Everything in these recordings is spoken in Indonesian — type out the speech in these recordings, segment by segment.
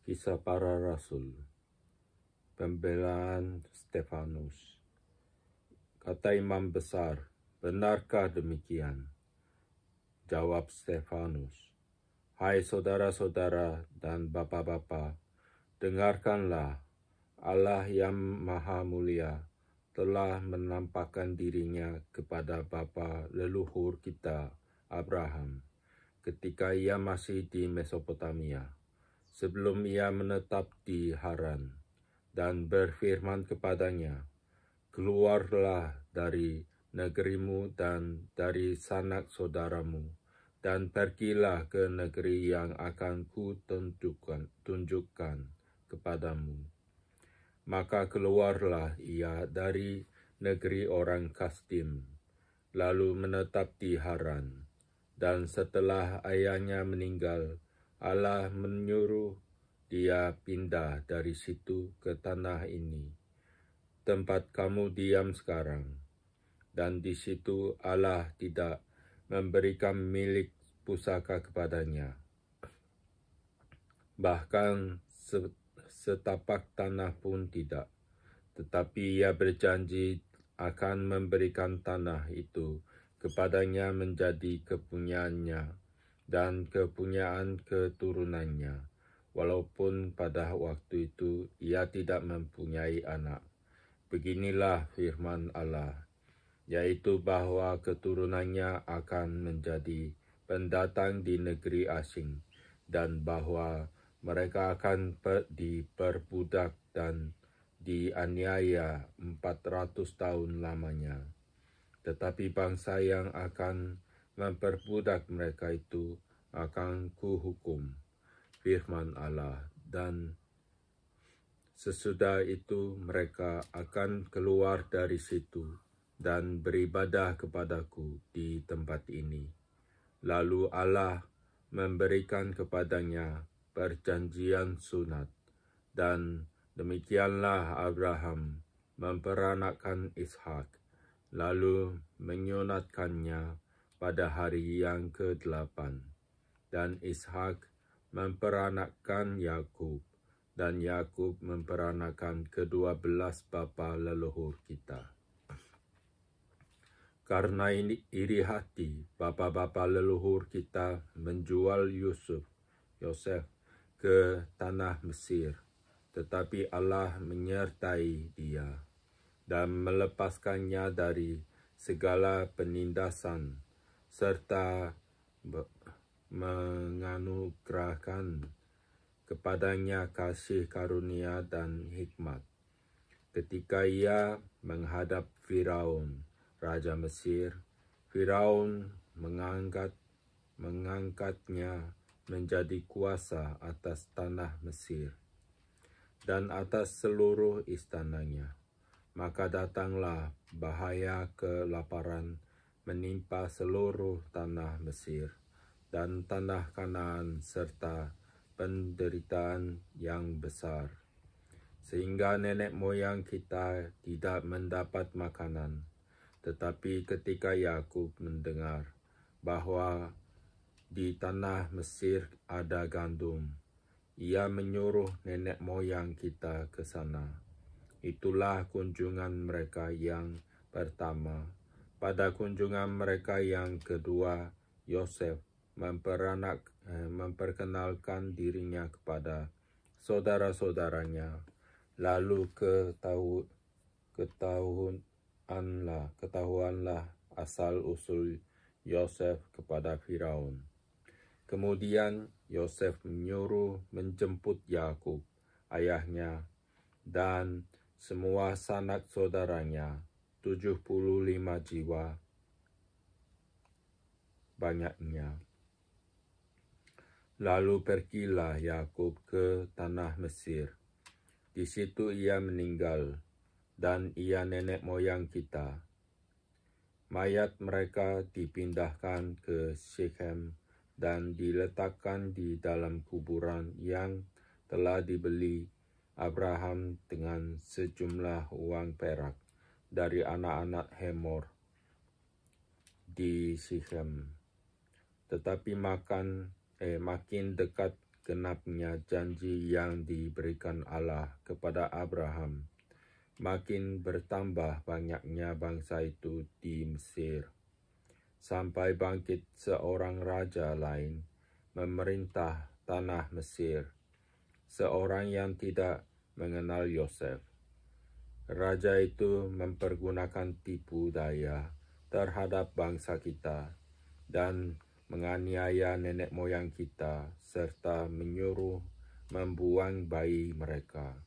Kisah Para Rasul. Pembelaan Stefanus. Kata imam besar, benarkah demikian? Jawab Stefanus, hai saudara-saudara dan bapak-bapak, dengarkanlah. Allah yang Maha Mulia telah menampakkan dirinya kepada bapa leluhur kita, Abraham, ketika ia masih di Mesopotamia, sebelum ia menetap di Haran, dan berfirman kepadanya, keluarlah dari negerimu dan dari sanak saudaramu, dan pergilah ke negeri yang akan tunjukkan kepadamu. Maka keluarlah ia dari negeri orang Kasdim, lalu menetap di Haran. Dan setelah ayahnya meninggal, Allah menyuruh dia pindah dari situ ke tanah ini, tempat kamu diam sekarang. Dan di situ Allah tidak memberikan milik pusaka kepadanya, bahkan setapak tanah pun tidak. Tetapi ia berjanji akan memberikan tanah itu kepadanya menjadi kepunyaannya dan kepunyaan keturunannya, walaupun pada waktu itu ia tidak mempunyai anak. Beginilah firman Allah, yaitu bahwa keturunannya akan menjadi pendatang di negeri asing, dan bahwa mereka akan diperbudak dan dianiaya 400 tahun lamanya. Tetapi bangsa yang akan memperbudak mereka itu akan kuhukum, firman Allah, dan sesudah itu mereka akan keluar dari situ dan beribadah kepadaku di tempat ini. Lalu Allah memberikan kepadanya perjanjian sunat, dan demikianlah Abraham memperanakkan Ishak, lalu menyunatkannya pada hari yang ke-8. Dan Ishak memperanakkan Yakub, dan Yakub memperanakkan ke-12 bapa leluhur kita. Karena ini iri hati, bapa-bapa leluhur kita menjual Yosef ke tanah Mesir, tetapi Allah menyertai dia dan melepaskannya dari segala penindasan, serta menganugerahkan kepadanya kasih karunia dan hikmat. Ketika ia menghadap Firaun, Raja Mesir, Firaun mengangkatnya menjadi kuasa atas tanah Mesir dan atas seluruh istananya. Maka datanglah bahaya kelaparan menimpa seluruh tanah Mesir dan tanah Kanaan, serta penderitaan yang besar, sehingga nenek moyang kita tidak mendapat makanan. Tetapi ketika Yakub mendengar bahwa di tanah Mesir ada gandum, ia menyuruh nenek moyang kita ke sana. Itulah kunjungan mereka yang pertama. Pada kunjungan mereka yang kedua, Yosef memperkenalkan dirinya kepada saudara-saudaranya. Lalu ketahuanlah asal-usul Yosef kepada Firaun. Kemudian Yosef menyuruh menjemput Yakub, ayahnya, dan semua sanak saudaranya, 75 jiwa banyaknya. Lalu pergilah Yakub ke tanah Mesir. Di situ ia meninggal, dan ia nenek moyang kita. Mayat mereka dipindahkan ke Shechem dan diletakkan di dalam kuburan yang telah dibeli Abraham dengan sejumlah uang perak dari anak-anak Hemor di Shechem. Tetapi makin dekat genapnya janji yang diberikan Allah kepada Abraham, makin bertambah banyaknya bangsa itu di Mesir, sampai bangkit seorang raja lain memerintah tanah Mesir, seorang yang tidak mengenal Yosef. Raja itu mempergunakan tipu daya terhadap bangsa kita dan menganiaya nenek moyang kita, serta menyuruh membuang bayi mereka,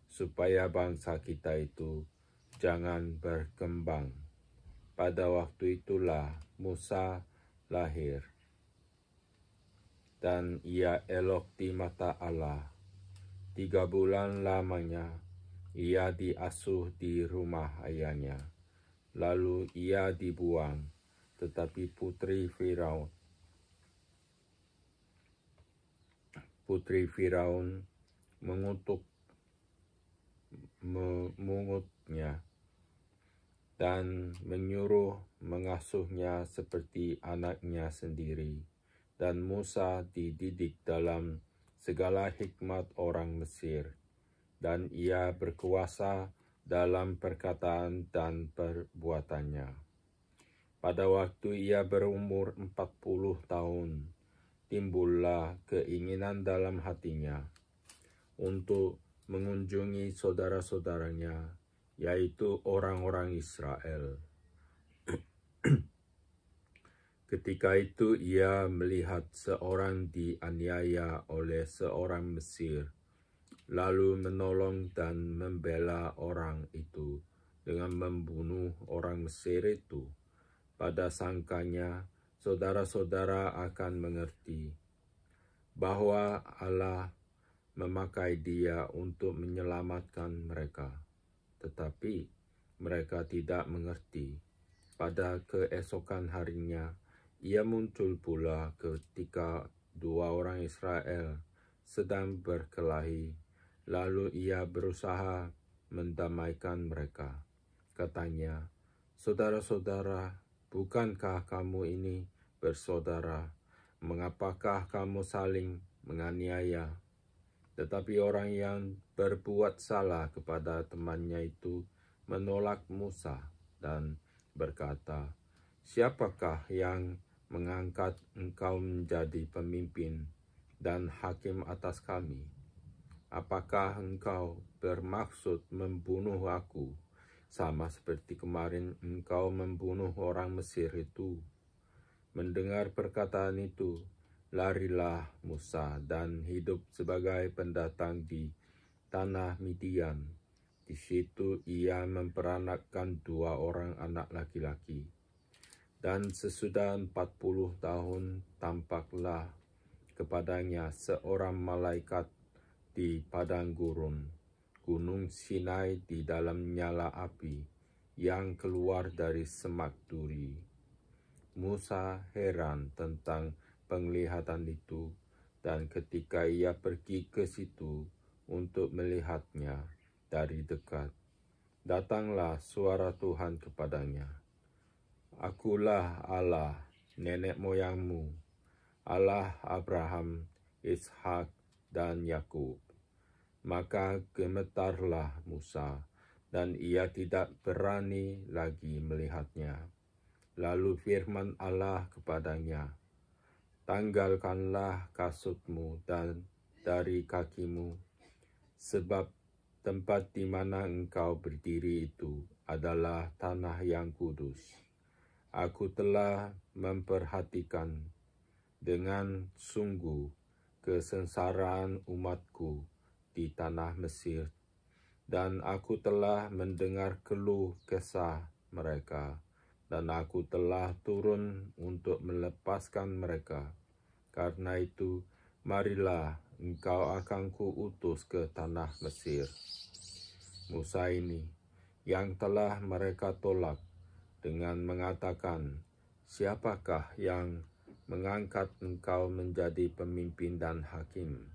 supaya bangsa kita itu jangan berkembang. Pada waktu itulah Musa lahir, dan ia elok di mata Allah. 3 bulan lamanya ia diasuh di rumah ayahnya. Lalu ia dibuang, tetapi putri Firaun mengutnya dan menyuruh mengasuhnya seperti anaknya sendiri. Dan Musa dididik dalam segala hikmat orang Mesir, dan ia berkuasa dalam perkataan dan perbuatannya. Pada waktu ia berumur 40 tahun, timbullah keinginan dalam hatinya untuk mengunjungi saudara-saudaranya, yaitu orang-orang Israel. Ketika itu ia melihat seorang dianiaya oleh seorang Mesir, lalu menolong dan membela orang itu dengan membunuh orang Mesir itu. Pada sangkanya saudara-saudara akan mengerti bahwa Allah memakai dia untuk menyelamatkan mereka. Tetapi mereka tidak mengerti. Pada keesokan harinya, ia muncul pula ketika 2 orang Israel sedang berkelahi. Lalu ia berusaha mendamaikan mereka. Katanya, "Saudara-saudara, bukankah kamu ini bersaudara? Mengapakah kamu saling menganiaya?" Tetapi orang yang berbuat salah kepada temannya itu menolak Musa dan berkata, "Siapakah yang mengangkat engkau menjadi pemimpin dan hakim atas kami? Apakah engkau bermaksud membunuh aku, sama seperti kemarin engkau membunuh orang Mesir itu?" Mendengar perkataan itu, larilah Musa dan hidup sebagai pendatang di tanah Midian. Di situ ia memperanakkan 2 orang anak laki-laki. Dan sesudah 40 tahun tampaklah kepadanya seorang malaikat di padang gurun, gunung Sinai di dalam nyala api yang keluar dari semak duri. Musa heran tentang penglihatan itu, dan ketika ia pergi ke situ untuk melihatnya dari dekat, datanglah suara Tuhan kepadanya. "Akulah Allah nenek moyangmu, Allah Abraham, Ishak, dan Yakub." Maka gemetarlah Musa, dan ia tidak berani lagi melihatnya. Lalu firman Allah kepadanya, "Tanggalkanlah kasutmu dan dari kakimu, sebab tempat di mana engkau berdiri itu adalah tanah yang kudus. Aku telah memperhatikan dengan sungguh kesengsaraan umatku di tanah Mesir, dan aku telah mendengar keluh kesah mereka, dan aku telah turun untuk melepaskan mereka. Karena itu, marilah engkau akan kuutus ke tanah Mesir." Musa ini yang telah mereka tolak dengan mengatakan, "Siapakah yang mengangkat engkau menjadi pemimpin dan hakim?"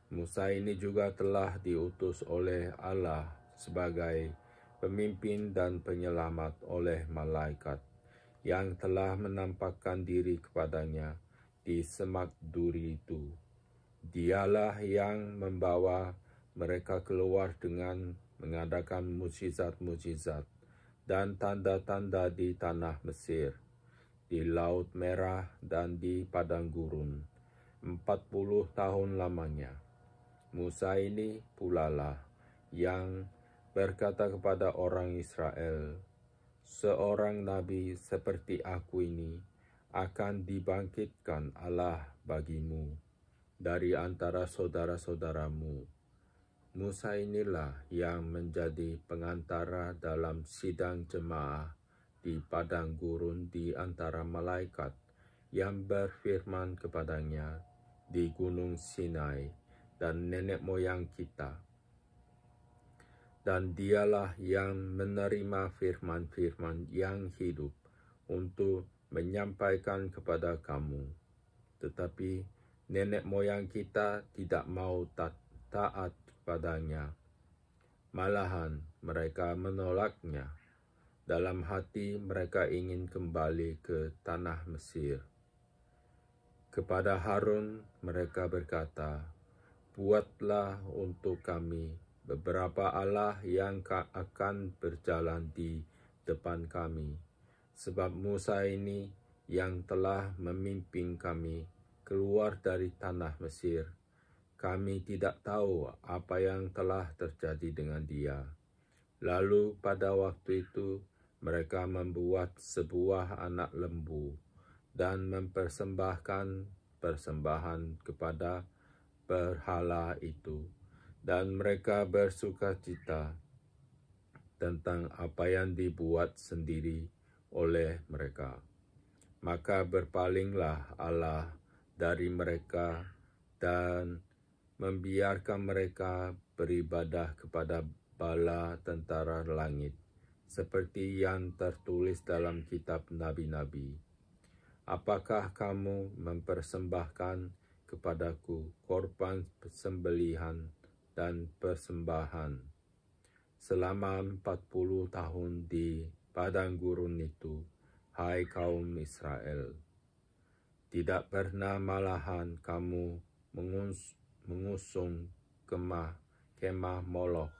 Musa ini juga telah diutus oleh Allah sebagai pemimpin dan penyelamat oleh malaikat yang telah menampakkan diri kepadanya di semak duri itu. Dialah yang membawa mereka keluar dengan mengadakan mukjizat-mukjizat dan tanda-tanda di tanah Mesir, di Laut Merah dan di padang gurun, 40 tahun lamanya. Musa ini pula lah yang berkata kepada orang Israel, "Seorang nabi seperti aku ini akan dibangkitkan Allah bagimu dari antara saudara-saudaramu." Musa inilah yang menjadi pengantara dalam sidang jemaah di padang gurun di antara malaikat yang berfirman kepadanya di gunung Sinai dan nenek moyang kita. Dan dialah yang menerima firman-firman yang hidup untuk menyampaikan kepada kamu. Tetapi nenek moyang kita tidak mau taat kepadanya. Malahan mereka menolaknya. Dalam hati mereka ingin kembali ke tanah Mesir. Kepada Harun mereka berkata, "Buatlah untuk kami beberapa Allah yang akan berjalan di depan kami, sebab Musa ini yang telah memimpin kami keluar dari tanah Mesir. Kami tidak tahu apa yang telah terjadi dengan dia." Lalu pada waktu itu mereka membuat sebuah anak lembu dan mempersembahkan persembahan kepada berhala itu, dan mereka bersukacita tentang apa yang dibuat sendiri oleh mereka. Maka berpalinglah Allah dari mereka dan membiarkan mereka beribadah kepada bala tentara langit, seperti yang tertulis dalam kitab nabi-nabi. Apakah kamu mempersembahkan kepadaku korban sembelihan dan persembahan selama 40 tahun di padang gurun itu, hai kaum Israel? Tidak pernah malahan kamu mengusung kemah Moloch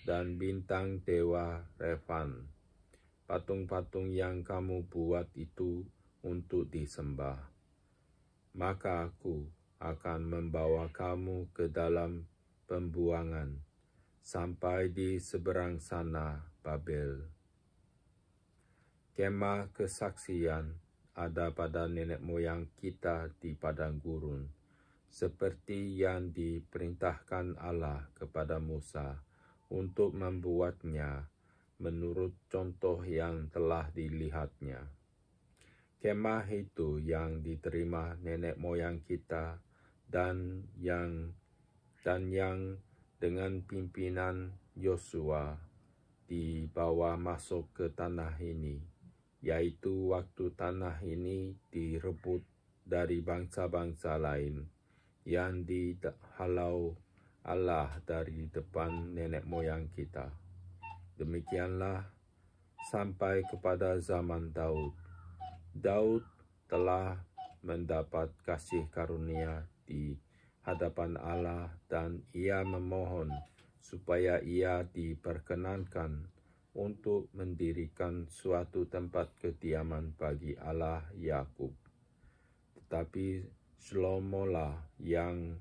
dan bintang dewa Refan, patung-patung yang kamu buat itu untuk disembah. Maka aku akan membawa kamu ke dalam pembuangan sampai di seberang sana Babel. Kemah kesaksian ada pada nenek moyang kita di padang gurun, seperti yang diperintahkan Allah kepada Musa untuk membuatnya menurut contoh yang telah dilihatnya. Kemah itu yang diterima nenek moyang kita dan yang dengan pimpinan Yosua dibawa masuk ke tanah ini, yaitu waktu tanah ini direbut dari bangsa-bangsa lain yang dihalau Allah dari depan nenek moyang kita. Demikianlah sampai kepada zaman Daud. Daud telah mendapat kasih karunia di hadapan Allah dan ia memohon supaya ia diperkenankan untuk mendirikan suatu tempat kediaman bagi Allah Yakub. Tetapi Shlomo lah yang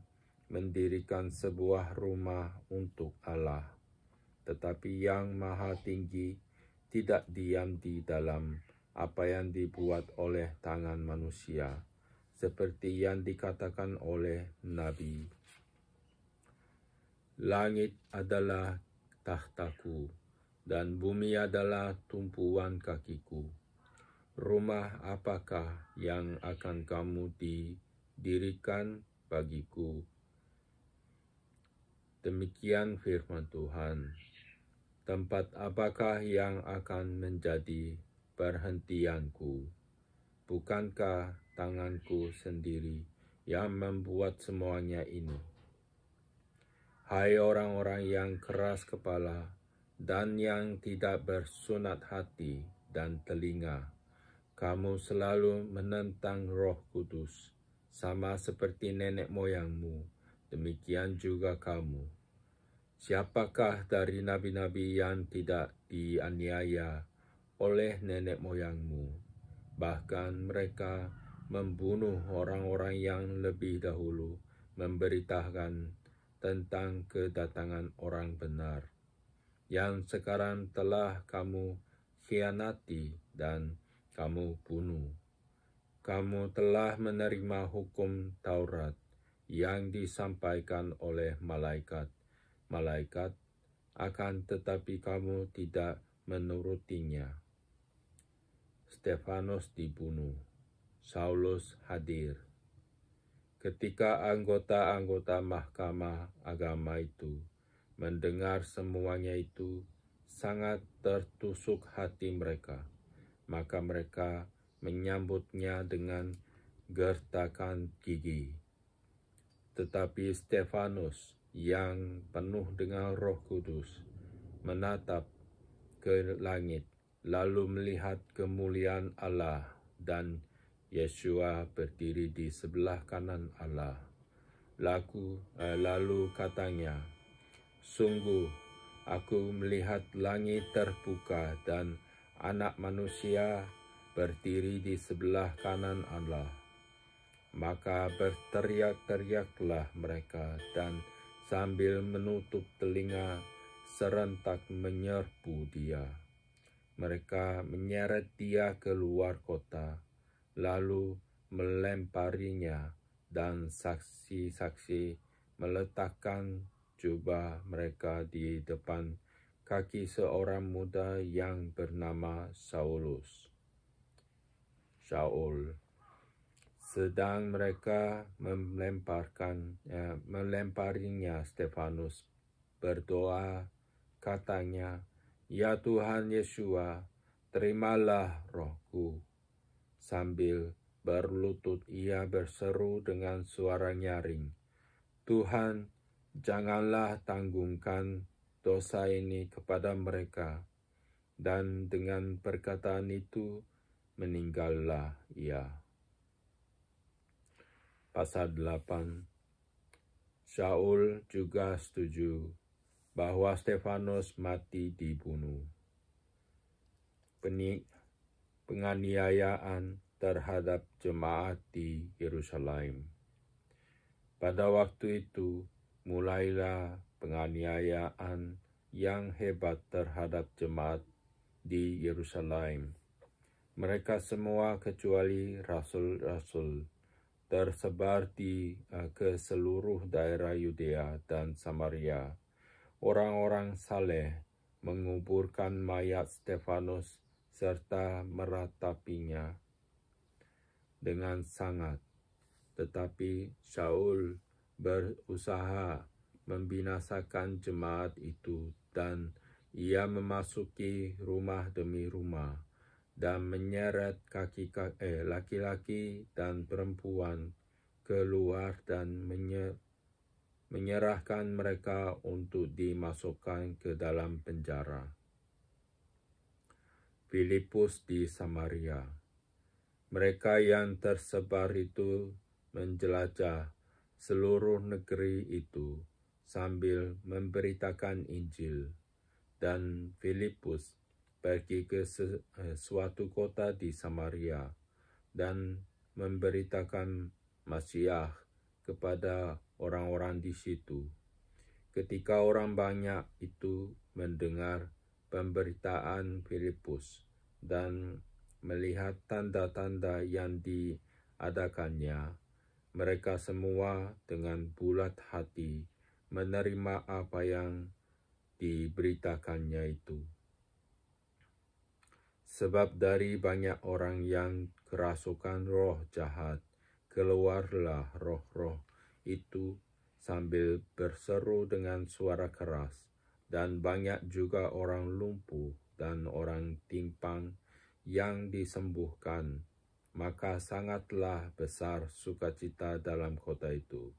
mendirikan sebuah rumah untuk Allah. Tetapi yang Maha Tinggi tidak diam di dalam apa yang dibuat oleh tangan manusia, seperti yang dikatakan oleh Nabi. Langit adalah tahtaku, dan bumi adalah tumpuan kakiku. Rumah apakah yang akan kamu didirikan bagiku? Demikian firman Tuhan. Tempat apakah yang akan menjadi perhentianku? Bukankah tanganku sendiri yang membuat semuanya ini? Hai orang-orang yang keras kepala dan yang tidak bersunat hati dan telinga, kamu selalu menentang Roh Kudus, sama seperti nenek moyangmu demikian juga kamu. Siapakah dari nabi-nabi yang tidak dianiaya oleh nenek moyangmu? Bahkan mereka membunuh orang-orang yang lebih dahulu memberitakan tentang kedatangan orang benar, yang sekarang telah kamu khianati dan kamu bunuh. Kamu telah menerima hukum Taurat yang disampaikan oleh malaikat, akan tetapi kamu tidak menurutinya. Stefanus dibunuh. Saulus hadir. Ketika anggota-anggota mahkamah agama itu mendengar semuanya itu, sangat tertusuk hati mereka. Maka mereka menyambutnya dengan gertakan gigi. Tetapi Stefanus yang penuh dengan Roh Kudus menatap ke langit, lalu melihat kemuliaan Allah dan Yesua berdiri di sebelah kanan Allah. Lalu katanya, "Sungguh, aku melihat langit terbuka dan Anak Manusia berdiri di sebelah kanan Allah." Maka berteriak-teriaklah mereka dan sambil menutup telinga serentak menyerbu dia. Mereka menyeret dia keluar kota, lalu melemparinya, dan saksi-saksi meletakkan jubah mereka di depan kaki seorang muda yang bernama Saul. Sedang mereka melemparinya, Stefanus berdoa, katanya, "Ya Tuhan Yesua, terimalah rohku." Sambil berlutut ia berseru dengan suara nyaring, "Tuhan, janganlah tanggungkan dosa ini kepada mereka." Dan dengan perkataan itu meninggallah ia. Pasal 8. Saul juga setuju bahwa Stefanus mati dibunuh. Penganiayaan terhadap jemaat di Yerusalem. Pada waktu itu mulailah penganiayaan yang hebat terhadap jemaat di Yerusalem. Mereka semua kecuali rasul-rasul tersebar ke seluruh daerah Yudea dan Samaria. Orang-orang saleh menguburkan mayat Stefanus serta meratapinya dengan sangat. Tetapi Saul berusaha membinasakan jemaat itu, dan ia memasuki rumah demi rumah dan menyeret laki-laki dan perempuan keluar dan menyerahkan mereka untuk dimasukkan ke dalam penjara. Filipus di Samaria. Mereka yang tersebar itu menjelajah seluruh negeri itu sambil memberitakan Injil, dan Filipus pergi ke suatu kota di Samaria dan memberitakan Masiah kepada orang-orang di situ. Ketika orang banyak itu mendengar pemberitaan Filipus dan melihat tanda-tanda yang diadakannya, mereka semua dengan bulat hati menerima apa yang diberitakannya itu. Sebab dari banyak orang yang kerasukan roh jahat, keluarlah roh-roh itu sambil berseru dengan suara keras, dan banyak juga orang lumpuh dan orang timpang yang disembuhkan. Maka sangatlah besar sukacita dalam kota itu.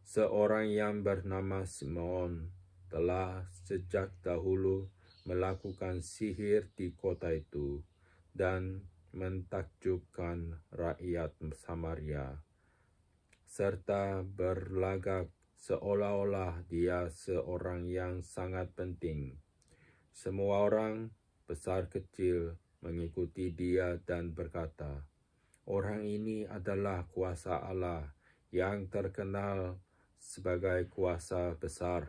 Seorang yang bernama Simeon telah sejak dahulu melakukan sihir di kota itu dan mentakjubkan rakyat Samaria, serta berlagak seolah-olah dia seorang yang sangat penting. Semua orang, besar kecil, mengikuti dia dan berkata, "Orang ini adalah kuasa Allah yang terkenal sebagai kuasa besar."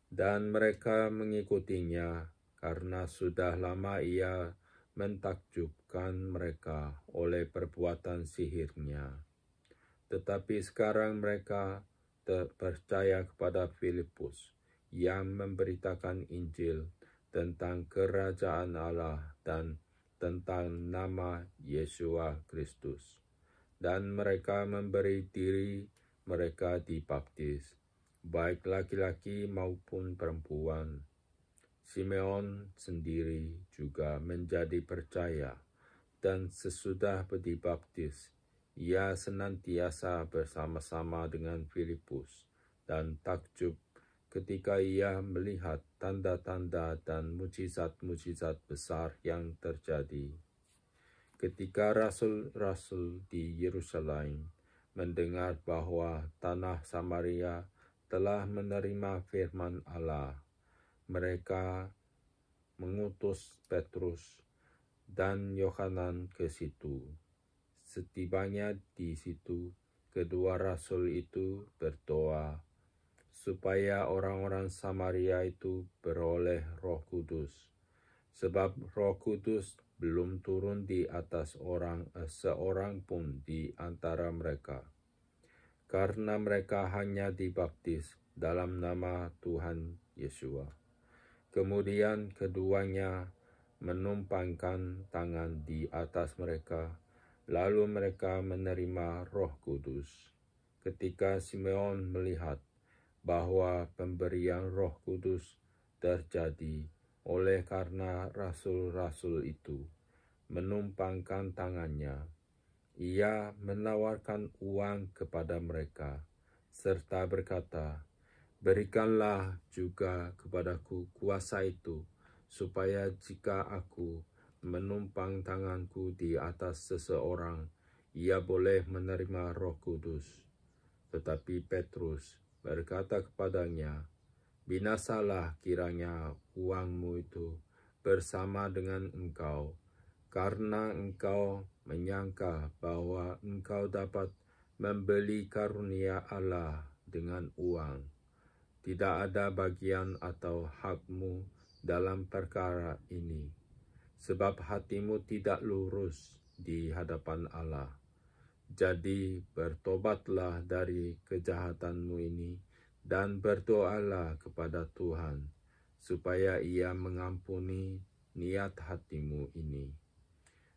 Dan mereka mengikutinya karena sudah lama ia mentakjubkan mereka oleh perbuatan sihirnya. Tetapi sekarang mereka percaya kepada Filipus yang memberitakan Injil tentang kerajaan Allah dan tentang nama Yesus Kristus. Dan mereka memberi diri mereka dibaptis, baik laki-laki maupun perempuan. Simeon sendiri juga menjadi percaya, dan sesudah dibaptis, ia senantiasa bersama-sama dengan Filipus dan takjub ketika ia melihat tanda-tanda dan mujizat-mujizat besar yang terjadi. Ketika rasul-rasul di Yerusalem mendengar bahwa tanah Samaria telah menerima firman Allah, mereka mengutus Petrus dan Yohanan ke situ. Setibanya di situ, kedua rasul itu berdoa supaya orang-orang Samaria itu beroleh Roh Kudus, sebab Roh Kudus belum turun di atas seorang pun di antara mereka, karena mereka hanya dibaptis dalam nama Tuhan Yesus. Kemudian keduanya menumpangkan tangan di atas mereka, lalu mereka menerima Roh Kudus. Ketika Simeon melihat bahwa pemberian Roh Kudus terjadi oleh karena rasul-rasul itu menumpangkan tangannya, ia menawarkan uang kepada mereka, serta berkata, "Berikanlah juga kepadaku kuasa itu, supaya jika aku menumpang tanganku di atas seseorang, ia boleh menerima Roh Kudus." Tetapi Petrus berkata kepadanya, "Binasalah kiranya uangmu itu bersama dengan engkau, karena engkau menyangka bahwa engkau dapat membeli karunia Allah dengan uang. Tidak ada bagian atau hakmu dalam perkara ini, sebab hatimu tidak lurus di hadapan Allah. Jadi bertobatlah dari kejahatanmu ini dan berdoalah kepada Tuhan, supaya Ia mengampuni niat hatimu ini.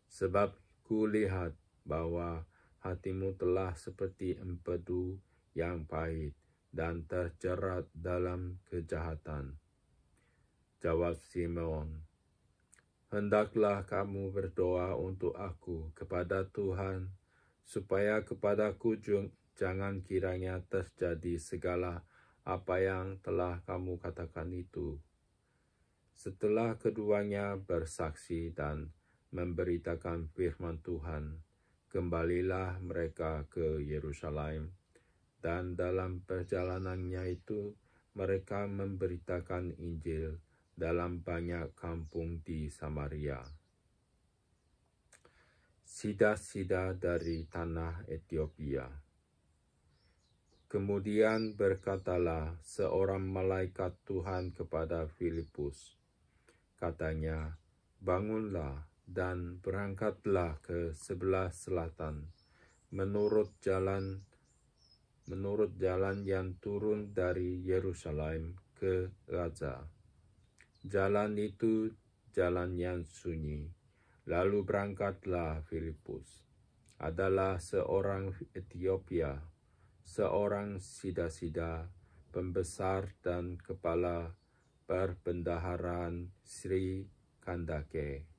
Sebab kulihat bahwa hatimu telah seperti empedu yang pahit dan terjerat dalam kejahatan." Jawab Simeon, "Hendaklah kamu berdoa untuk aku kepada Tuhan, supaya kepadaku jangan kiranya terjadi segala apa yang telah kamu katakan itu." Setelah keduanya bersaksi dan memberitakan firman Tuhan, kembalilah mereka ke Yerusalem, dan dalam perjalanannya itu mereka memberitakan Injil dalam banyak kampung di Samaria. Sida-sida dari tanah Etiopia. Kemudian berkatalah seorang malaikat Tuhan kepada Filipus. Katanya, "Bangunlah dan berangkatlah ke sebelah selatan, menurut jalan yang turun dari Yerusalem ke Gaza. Jalan itu jalan yang sunyi." Lalu berangkatlah Filipus. Adalah seorang Etiopia, seorang sida-sida, pembesar dan kepala perbendaharaan Sri Kandake,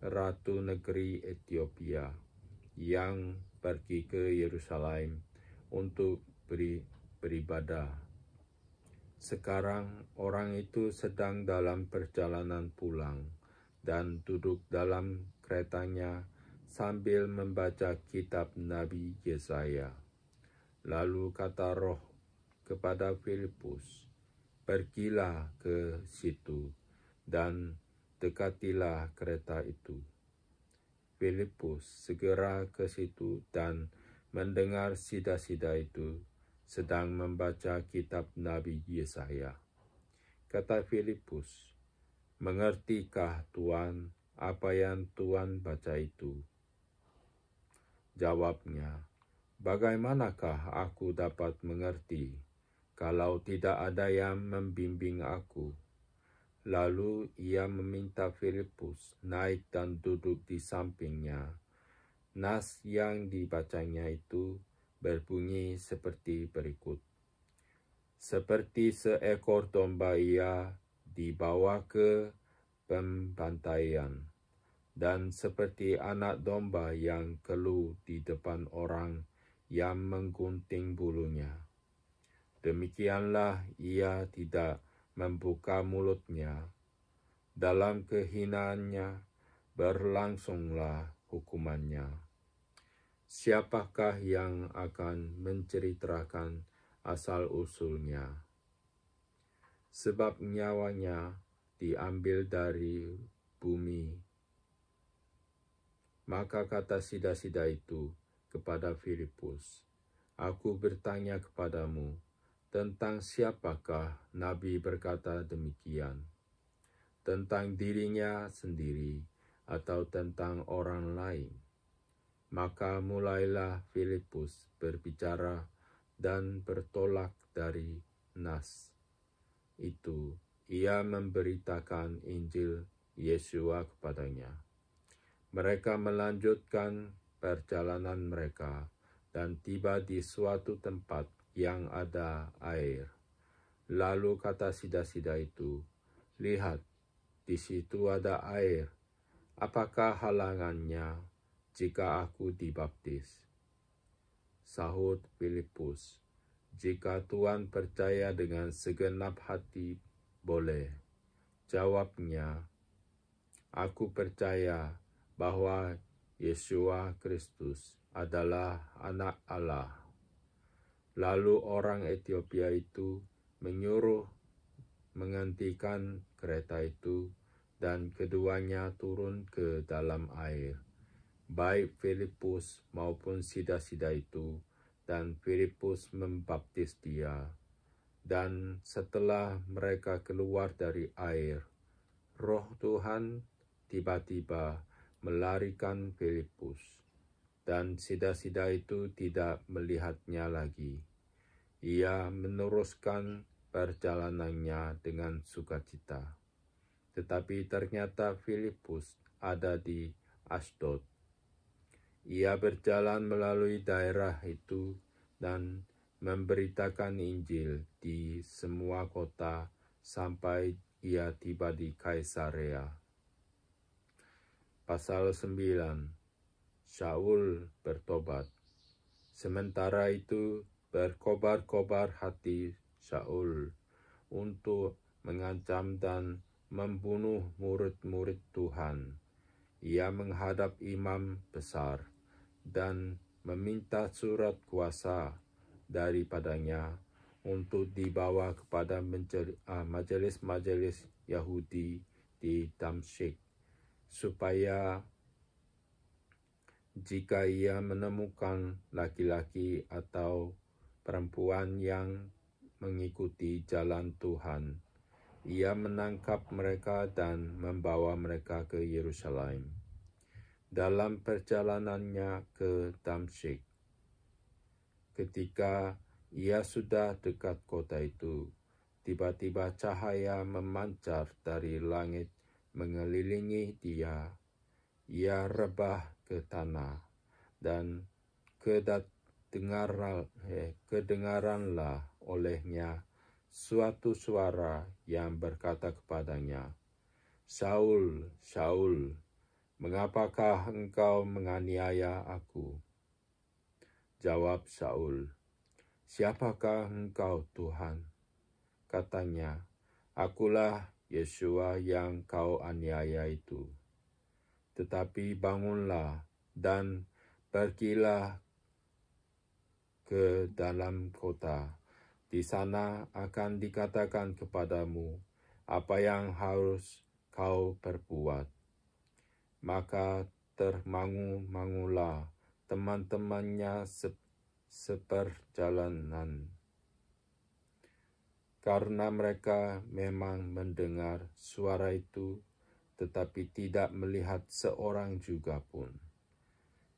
Ratu Negeri Etiopia, yang pergi ke Yerusalem untuk beribadah. Sekarang orang itu sedang dalam perjalanan pulang dan duduk dalam keretanya sambil membaca kitab Nabi Yesaya. Lalu kata Roh kepada Filipus, "Pergilah ke situ dan dekatilah kereta itu." Filipus segera ke situ dan mendengar sida-sida itu sedang membaca kitab Nabi Yesaya. Kata Filipus, "Mengertikah Tuan apa yang Tuan baca itu?" Jawabnya, "Bagaimanakah aku dapat mengerti kalau tidak ada yang membimbing aku?" Lalu ia meminta Filipus naik dan duduk di sampingnya. Nas yang dibacanya itu berbunyi seperti berikut. "Seperti seekor domba ia dibawa ke pembantaian, dan seperti anak domba yang keluh di depan orang yang menggunting bulunya, demikianlah ia tidak membuka mulutnya. Dalam kehinaannya berlangsunglah hukumannya. Siapakah yang akan menceritakan asal-usulnya? Sebab nyawanya diambil dari bumi." Maka kata sida-sida itu kepada Filipus, "Aku bertanya kepadamu, tentang siapakah Nabi berkata demikian? Tentang dirinya sendiri atau tentang orang lain?" Maka mulailah Filipus berbicara dan bertolak dari nas itu. Ia memberitakan Injil Yesua kepadanya. Mereka melanjutkan perjalanan mereka dan tiba di suatu tempat yang ada air. Lalu kata sida-sida itu, "Lihat, di situ ada air. Apakah halangannya jika aku dibaptis?" Sahut Filipus, "Jika Tuan percaya dengan segenap hati, boleh." Jawabnya, "Aku percaya bahwa Yesua Kristus adalah Anak Allah." Lalu orang Etiopia itu menyuruh menghentikan kereta itu, dan keduanya turun ke dalam air, baik Filipus maupun sida-sida itu, dan Filipus membaptis dia. Dan setelah mereka keluar dari air, Roh Tuhan tiba-tiba melarikan Filipus, dan sida-sida itu tidak melihatnya lagi. Ia meneruskan perjalanannya dengan sukacita. Tetapi ternyata Filipus ada di Asdod. Ia berjalan melalui daerah itu dan memberitakan Injil di semua kota sampai ia tiba di Kaisarea. Pasal 9. Saul bertobat. Sementara itu berkobar-kobar hati Saul untuk mengancam dan membunuh murid-murid Tuhan. Ia menghadap imam besar dan meminta surat kuasa daripadanya untuk dibawa kepada majelis-majelis Yahudi di Damsyik, supaya jika ia menemukan laki-laki atau perempuan yang mengikuti jalan Tuhan, ia menangkap mereka dan membawa mereka ke Yerusalem. Dalam perjalanannya ke Damsyik, ketika ia sudah dekat kota itu, tiba-tiba cahaya memancar dari langit mengelilingi dia. Ia rebah ke tanah, dan kedengaranlah olehnya suatu suara yang berkata kepadanya, "Saul, Saul, mengapakah engkau menganiaya aku?" Jawab Saul, "Siapakah engkau, Tuhan?" Katanya, "Akulah Yesua yang kau aniaya itu. Tetapi bangunlah dan pergilah ke dalam kota. Di sana akan dikatakan kepadamu apa yang harus kau perbuat. Maka termangu-mangulah teman-temannya seperjalanan, karena mereka memang mendengar suara itu, tetapi tidak melihat seorang juga pun.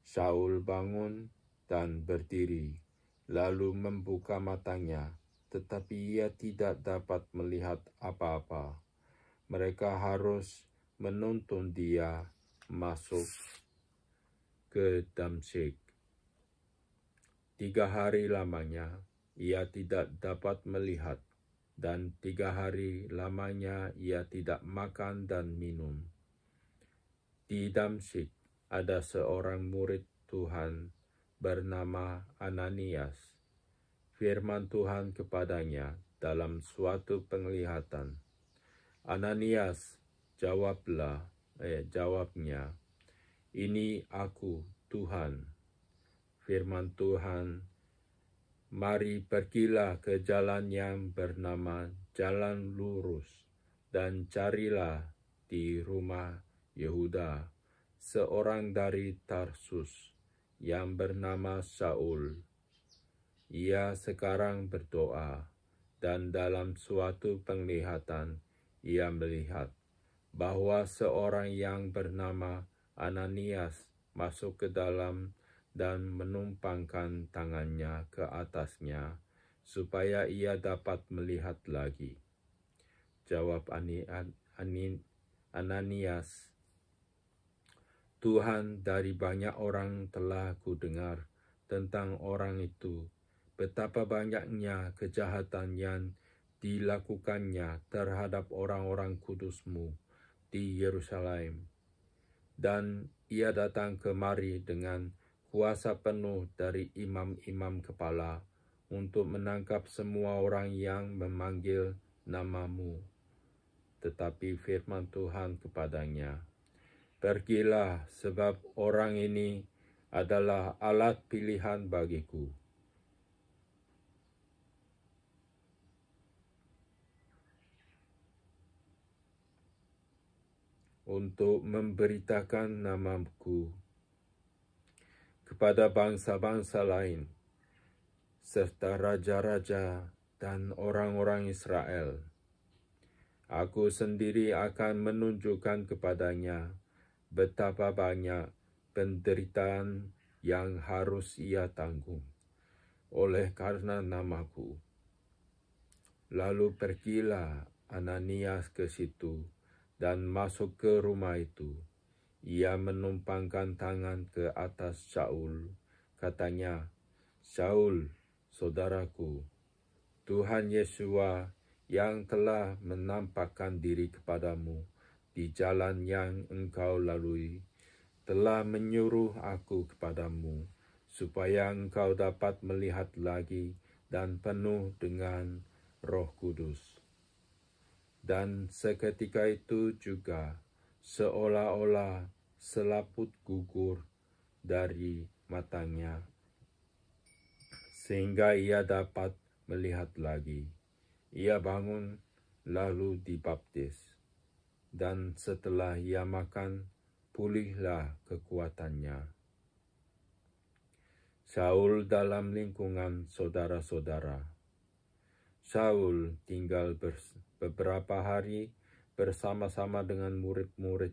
Saul bangun dan berdiri, lalu membuka matanya, tetapi ia tidak dapat melihat apa-apa. Mereka harus menuntun dia masuk ke Damsyik. 3 hari lamanya ia tidak dapat melihat, dan 3 hari lamanya ia tidak makan dan minum. Di Damsyik ada seorang murid Tuhan bernama Ananias. Firman Tuhan kepadanya dalam suatu penglihatan. Ananias, jawabnya, "Ini aku, Tuhan." Firman Tuhan, "Mari pergilah ke jalan yang bernama Jalan Lurus, dan carilah di rumah Yehuda seorang dari Tarsus yang bernama Saul. Ia sekarang berdoa, dan dalam suatu penglihatan ia melihat bahwa seorang yang bernama Ananias masuk ke dalam dan menumpangkan tangannya ke atasnya, supaya ia dapat melihat lagi." Jawab Ananias, "Tuhan, dari banyak orang telah kudengar tentang orang itu, betapa banyaknya kejahatan yang dilakukannya terhadap orang-orang kudus-Mu di Yerusalem. Dan ia datang kemari dengan kuasa penuh dari imam-imam kepala untuk menangkap semua orang yang memanggil nama-Mu." Tetapi firman Tuhan kepadanya, "Pergilah, sebab orang ini adalah alat pilihan bagiku untuk memberitakan namaku kepada bangsa-bangsa lain, serta raja-raja dan orang-orang Israel. Aku sendiri akan menunjukkan kepadanya betapa banyak penderitaan yang harus ia tanggung oleh karena namaku." Lalu pergilah Ananias ke situ dan masuk ke rumah itu. Ia menumpangkan tangan ke atas Saul. Katanya, "Saul, saudaraku, Tuhan Yesua yang telah menampakkan diri kepadamu di jalan yang engkau lalui, telah menyuruh aku kepadamu, supaya engkau dapat melihat lagi dan penuh dengan Roh Kudus." Dan seketika itu juga, seolah-olah selaput gugur dari matanya, sehingga ia dapat melihat lagi. Ia bangun lalu dibaptis, dan setelah ia makan, pulihlah kekuatannya. Saul dalam lingkungan saudara-saudara. Saul tinggal beberapa hari bersama-sama dengan murid-murid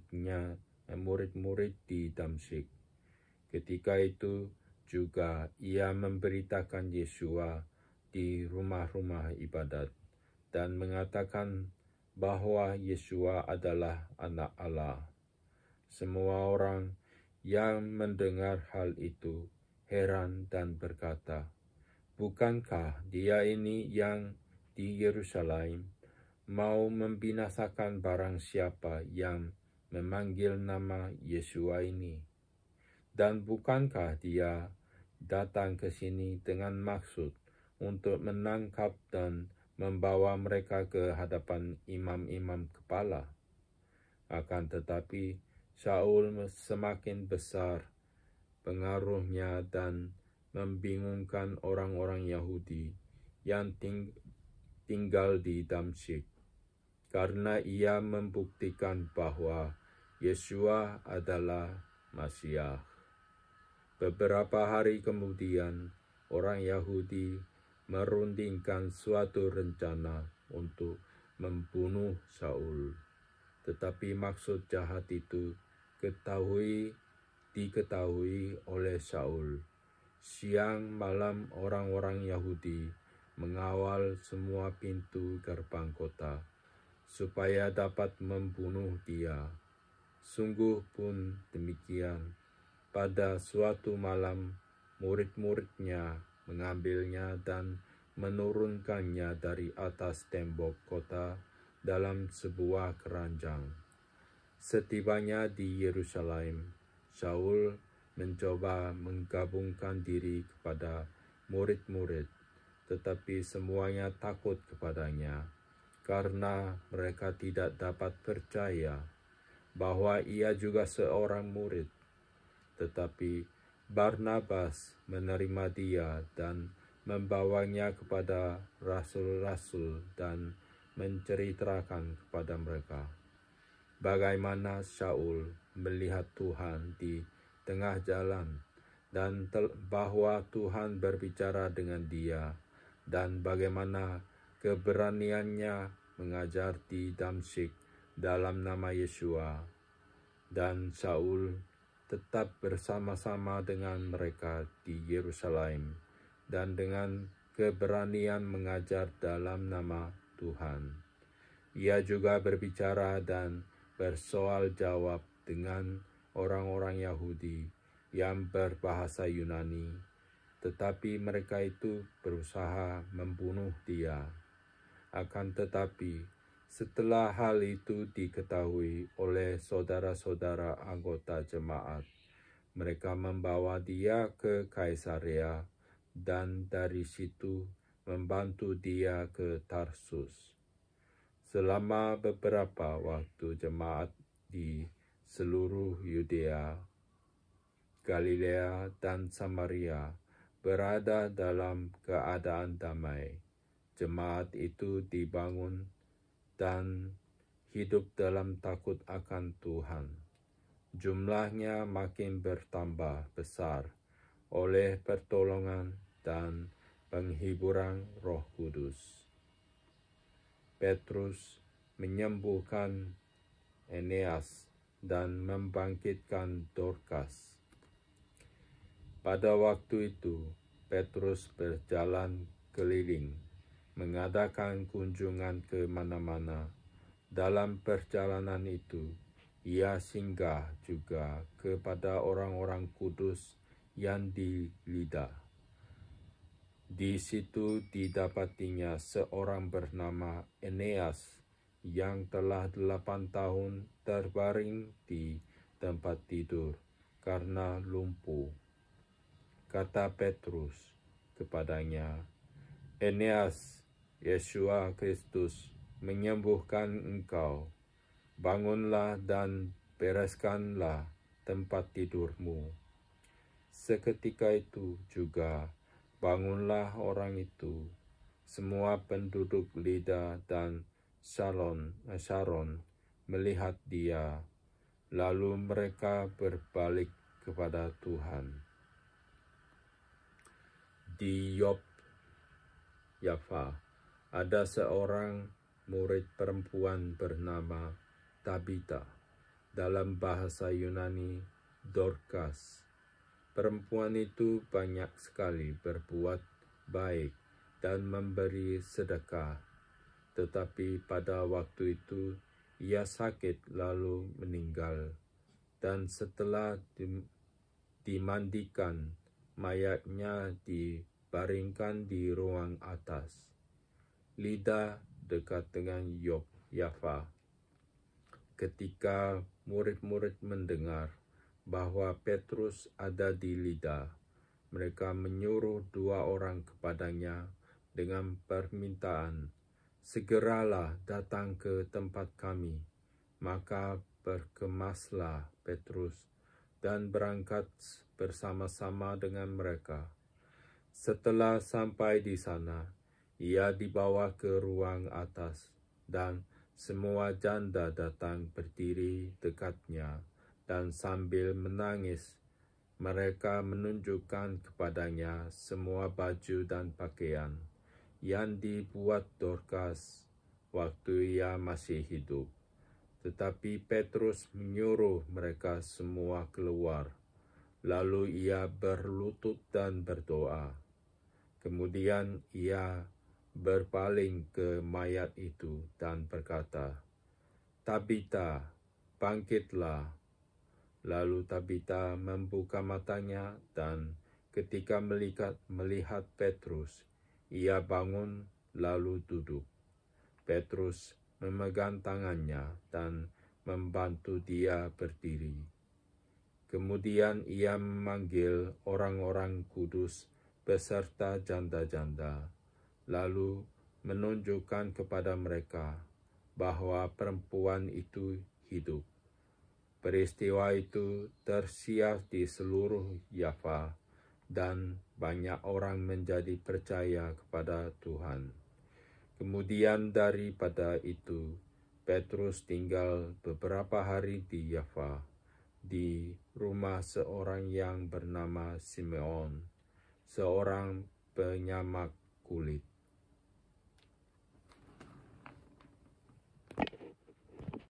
di Damsyik. Ketika itu juga ia memberitakan Yesua di rumah-rumah ibadat dan mengatakan bahwa Yesua adalah Anak Allah. Semua orang yang mendengar hal itu heran dan berkata, "Bukankah dia ini yang di Yerusalem mau membinasakan barang siapa yang memanggil nama Yesua ini? Dan bukankah dia datang ke sini dengan maksud untuk menangkap dan membawa mereka ke hadapan imam-imam kepala?" Akan tetapi Saul semakin besar pengaruhnya dan membingungkan orang-orang Yahudi tinggal di Damsyik, karena ia membuktikan bahwa Yeshua adalah Masiah. Beberapa hari kemudian, orang Yahudi merundingkan suatu rencana untuk membunuh Saul. Tetapi maksud jahat itu diketahui oleh Saul. Siang malam orang-orang Yahudi mengawal semua pintu gerbang kota, supaya dapat membunuh dia. Sungguh pun demikian, pada suatu malam murid-muridnya mengambilnya dan menurunkannya dari atas tembok kota dalam sebuah keranjang. Setibanya di Yerusalem, Saul mencoba menggabungkan diri kepada murid-murid, tetapi semuanya takut kepadanya, karena mereka tidak dapat percaya bahwa ia juga seorang murid. Tetapi Barnabas menerima dia dan membawanya kepada rasul-rasul dan menceritakan kepada mereka bagaimana Saul melihat Tuhan di tengah jalan dan bahwa Tuhan berbicara dengan dia, dan bagaimana keberaniannya mengajar di Damsyik dalam nama Yeshua. Dan Saul tetap bersama-sama dengan mereka di Yerusalem dan dengan keberanian mengajar dalam nama Tuhan. Ia juga berbicara dan bersoal jawab dengan orang-orang Yahudi yang berbahasa Yunani, tetapi mereka itu berusaha membunuh dia. Akan tetapi, setelah hal itu diketahui oleh saudara-saudara anggota jemaat, mereka membawa dia ke Kaisarea dan dari situ membantu dia ke Tarsus. Selama beberapa waktu jemaat di seluruh Yudea, Galilea, dan Samaria berada dalam keadaan damai. Jemaat itu dibangun dan hidup dalam takut akan Tuhan. Jumlahnya makin bertambah besar oleh pertolongan dan penghiburan Roh Kudus. Petrus menyembuhkan Eneas dan membangkitkan Dorkas. Pada waktu itu, Petrus berjalan keliling, mengadakan kunjungan ke mana-mana. Dalam perjalanan itu, ia singgah juga kepada orang-orang kudus yang di Lida. Di situ didapatinya seorang bernama Eneas yang telah 8 tahun terbaring di tempat tidur karena lumpuh. Kata Petrus kepadanya, "Eneas, Yeshua Kristus menyembuhkan engkau. Bangunlah dan bereskanlah tempat tidurmu." Seketika itu juga bangunlah orang itu. Semua penduduk Lida dan Sharon melihat dia, lalu mereka berbalik kepada Tuhan. Di Yaffa ada seorang murid perempuan bernama Tabita, dalam bahasa Yunani Dorkas. Perempuan itu banyak sekali berbuat baik dan memberi sedekah, tetapi pada waktu itu ia sakit lalu meninggal, dan setelah dimandikan, mayatnya dibaringkan di ruang atas. Lida dekat dengan Yaffa. Ketika murid-murid mendengar bahwa Petrus ada di Lida, mereka menyuruh 2 orang kepadanya dengan permintaan, "Segeralah datang ke tempat kami." Maka berkemaslah Petrus dan berangkat bersama-sama dengan mereka. Setelah sampai di sana, Ia dibawa ke ruang atas, dan semua janda datang berdiri dekatnya, dan sambil menangis, mereka menunjukkan kepadanya semua baju dan pakaian yang dibuat Dorcas waktu ia masih hidup. Tetapi Petrus menyuruh mereka semua keluar. Lalu ia berlutut dan berdoa. Kemudian ia berpaling ke mayat itu dan berkata, "Tabita, bangkitlah." Lalu Tabita membuka matanya, dan ketika melihat Petrus, ia bangun lalu duduk. Petrus memegang tangannya dan membantu dia berdiri. Kemudian ia memanggil orang-orang kudus beserta janda-janda, lalu menunjukkan kepada mereka bahwa perempuan itu hidup. Peristiwa itu tersiar di seluruh Yafa, dan banyak orang menjadi percaya kepada Tuhan. Kemudian daripada itu, Petrus tinggal beberapa hari di Yafa, di rumah seorang yang bernama Simeon, seorang penyamak kulit.